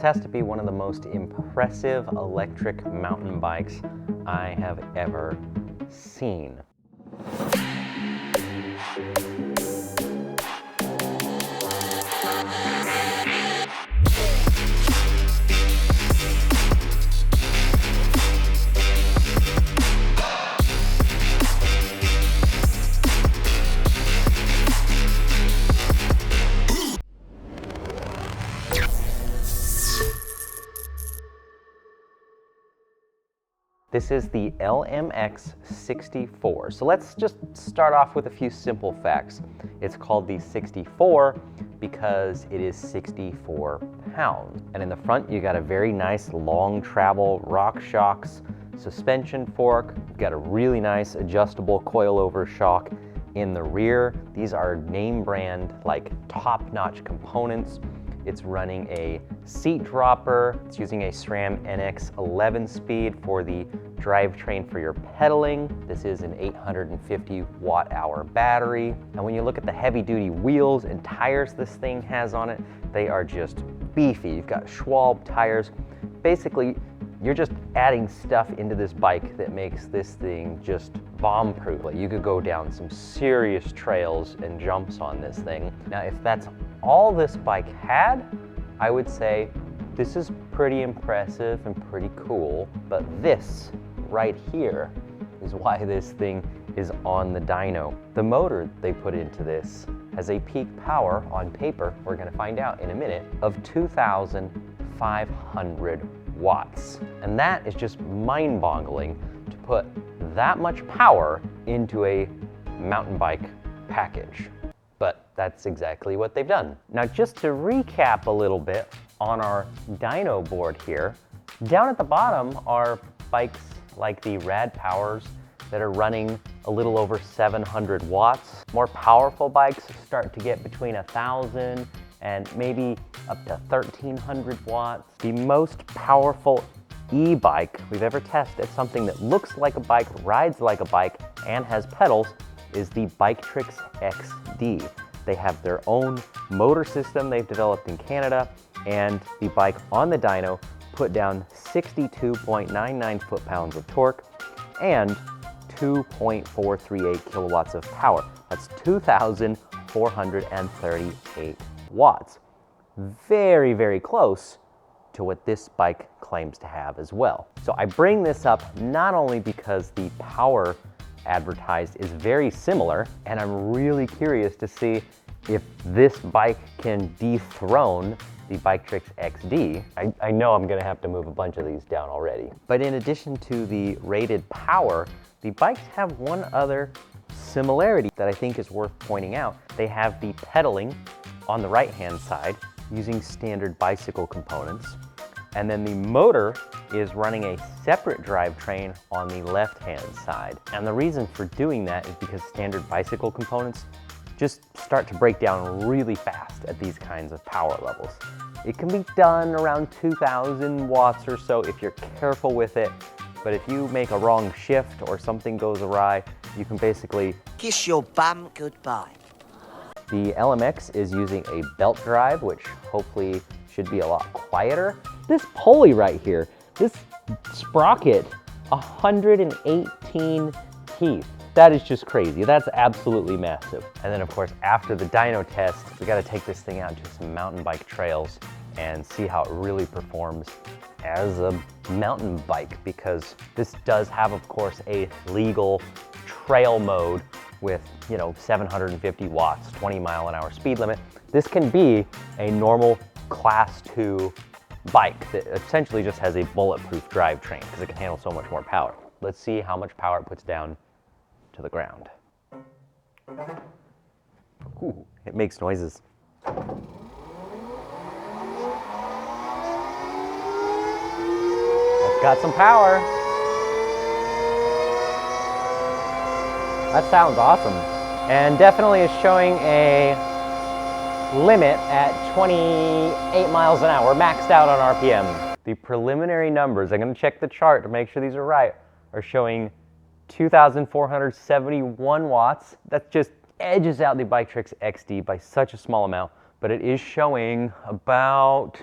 This has to be one of the most impressive electric mountain bikes I have ever seen. This is the LMX 64. So let's just start off with a few simple facts. It's called the 64 because it is 64 pounds. And in the front, you got a very nice long travel RockShox suspension fork. You've got a really nice adjustable coilover shock in the rear. These are name brand, like top-notch components. It's running a seat dropper. It's using a SRAM NX 11 speed for the drivetrain for your pedaling. This is an 850 watt-hour battery. And when you look at the heavy-duty wheels and tires this thing has on it, they are just beefy. You've got Schwalbe tires. Basically, you're just adding stuff into this bike that makes this thing just bomb-proof. You could go down some serious trails and jumps on this thing. Now, if that's all this bike had, I would say this is pretty impressive and pretty cool, but this right here is why this thing is on the dyno. The motor they put into this has a peak power on paper, we're gonna find out in a minute, of 2,500 watts. And that is just mind-boggling to put that much power into a mountain bike package. But that's exactly what they've done. Now, just to recap a little bit on our dyno board here, down at the bottom are bikes like the Rad Powers that are running a little over 700 watts. More powerful bikes start to get between 1,000 and maybe up to 1,300 watts. The most powerful e-bike we've ever tested, something that looks like a bike, rides like a bike, and has pedals, is the Biketrix XD. They have their own motor system they've developed in Canada, and the bike on the dyno put down 62.99 foot-pounds of torque and 2.438 kilowatts of power. That's 2,438 watts. Very, very close to what this bike claims to have as well. So I bring this up not only because the power advertised is very similar, and I'm really curious to see if this bike can dethrone the Biketrix XD. I know I'm gonna have to move a bunch of these down already. But in addition to the rated power, the bikes have one other similarity that I think is worth pointing out. They have the pedaling on the right-hand side using standard bicycle components, and then the motor is running a separate drivetrain on the left-hand side. And the reason for doing that is because standard bicycle components just start to break down really fast at these kinds of power levels. It can be done around 2,000 watts or so if you're careful with it, but if you make a wrong shift or something goes awry, you can basically kiss your bum goodbye. The LMX is using a belt drive, which hopefully should be a lot quieter. This pulley right here, this sprocket, 118 teeth. That is just crazy. That's absolutely massive. And then of course, after the dyno test, we gotta take this thing out to some mountain bike trails and see how it really performs as a mountain bike, because this does have, of course, a legal trail mode with, 750 watts, 20-mile-an-hour speed limit. This can be a normal Class 2 bike that essentially just has a bulletproof drivetrain because it can handle so much more power. Let's see how much power it puts down to the ground. Ooh, it makes noises. It's got some power. That sounds awesome. And definitely is showing a limit at 28 miles an hour, maxed out on RPM. The preliminary numbers, I'm gonna check the chart to make sure these are right, are showing 2,471 watts. That just edges out the Biketrix XD by such a small amount, but it is showing about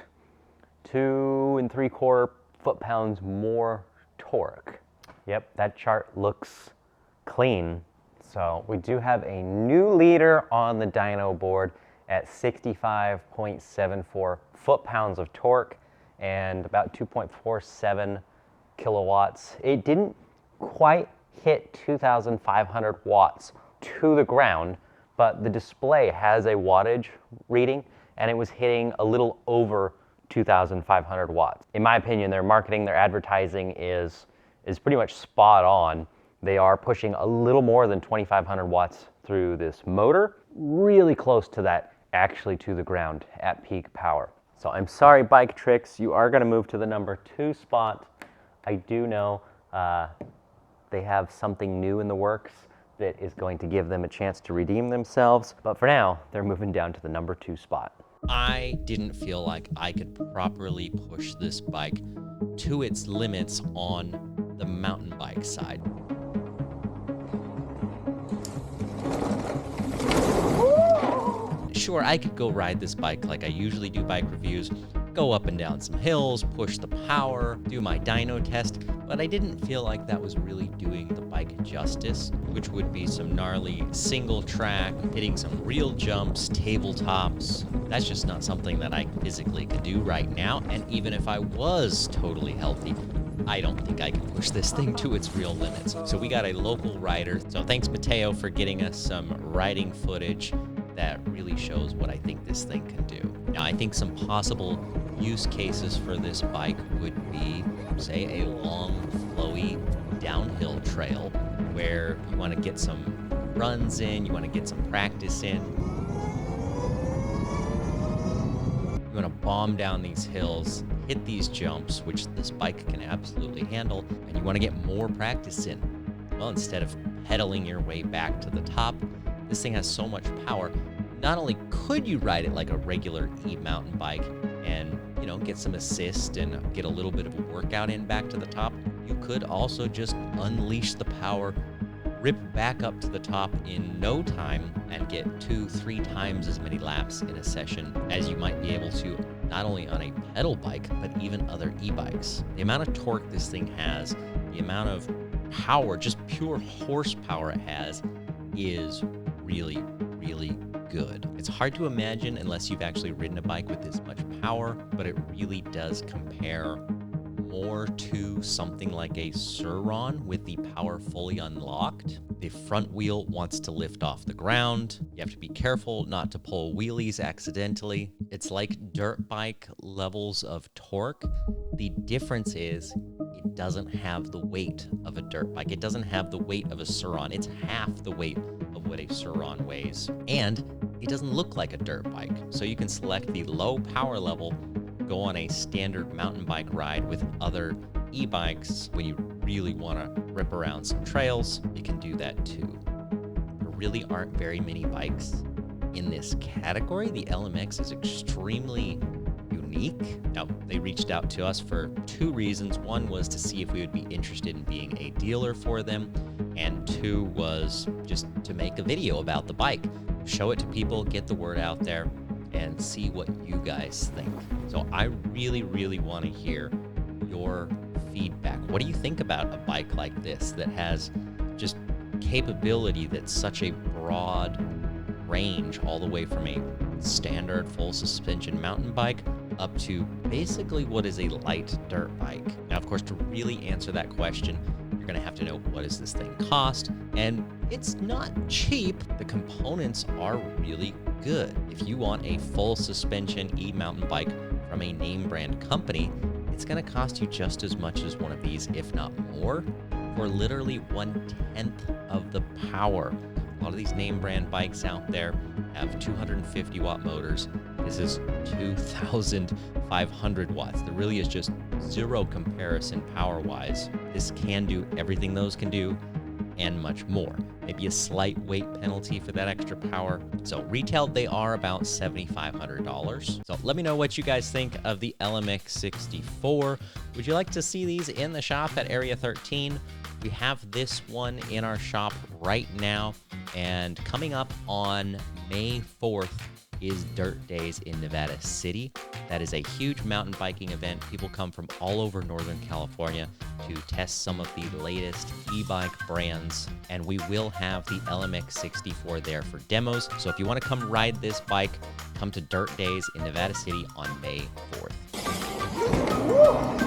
2.75 foot-pounds more torque. Yep, that chart looks clean. So we do have a new leader on the dyno board at 65.74 foot-pounds of torque and about 2.47 kilowatts. It didn't quite hit 2,500 watts to the ground, but the display has a wattage reading and it was hitting a little over 2,500 watts. In my opinion, their marketing, their advertising is pretty much spot on. They are pushing a little more than 2,500 watts through this motor, really close to that actually to the ground at peak power. So I'm sorry, Bike Tricks, you are gonna move to the number 2 spot. I do know they have something new in the works that is going to give them a chance to redeem themselves, but for now, they're moving down to the number 2 spot. I didn't feel like I could properly push this bike to its limits on the mountain bike side. Sure, I could go ride this bike like I usually do bike reviews, go up and down some hills, push the power, do my dyno test, but I didn't feel like that was really doing the bike justice, which would be some gnarly single track, hitting some real jumps, tabletops. That's just not something that I physically could do right now, and even if I was totally healthy, I don't think I can push this thing to its real limits. So we got a local rider. So thanks, Mateo, for getting us some riding footage that really shows what I think this thing can do. Now, I think some possible use cases for this bike would be, say, a long, flowy downhill trail where you want to get some runs in, you want to get some practice in. You want to bomb down these hills, hit these jumps, which this bike can absolutely handle, and you want to get more practice in. Well, instead of pedaling your way back to the top, this thing has so much power. Not only could you ride it like a regular e-mountain bike and, get some assist and get a little bit of a workout in back to the top, you could also just unleash the power, rip back up to the top in no time and get 2-3 times as many laps in a session as you might be able to not only on a pedal bike, but even other e-bikes. The amount of torque this thing has, the amount of power, just pure horsepower it has, is really, really good. It's hard to imagine unless you've actually ridden a bike with this much power, but it really does compare more to something like a Sur-Ron with the power fully unlocked. The front wheel wants to lift off the ground. You have to be careful not to pull wheelies accidentally. It's like dirt bike levels of torque. The difference is it doesn't have the weight of a dirt bike. It doesn't have the weight of a Sur-Ron. It's half the weight of what a Sur-Ron weighs. And it doesn't look like a dirt bike. So you can select the low power level, go on a standard mountain bike ride with other e-bikes. When you really want to rip around some trails, you can do that too. There really aren't very many bikes in this category. The LMX is extremely unique. Now, they reached out to us for 2 reasons. One was to see if we would be interested in being a dealer for them, and 2 was just to make a video about the bike, show it to people, get the word out there, and see what you guys think. So I really, really want to hear your feedback. What do you think about a bike like this that has just capability that's such a broad range, all the way from a standard full suspension mountain bike up to basically what is a light dirt bike? Now, of course, to really answer that question, you're gonna have to know, what does this thing cost? And it's not cheap. The components are really good. If you want a full suspension e-mountain bike from a name brand company, it's gonna cost you just as much as one of these, if not more, for literally 1/10 of the power. A lot of these name brand bikes out there have 250 watt motors. This is 2,500 watts. There really is just zero comparison power-wise. This can do everything those can do and much more. Maybe a slight weight penalty for that extra power. So retail, they are about $7,500. So let me know what you guys think of the LMX 64. Would you like to see these in the shop at Area 13? We have this one in our shop right now, and coming up on May 4th, is Dirt Days in Nevada City. That is a huge mountain biking event. People come from all over Northern California to test some of the latest e-bike brands, and we will have the LMX 64 there for demos. So if you want to come ride this bike, come to Dirt Days in Nevada City on May 4th.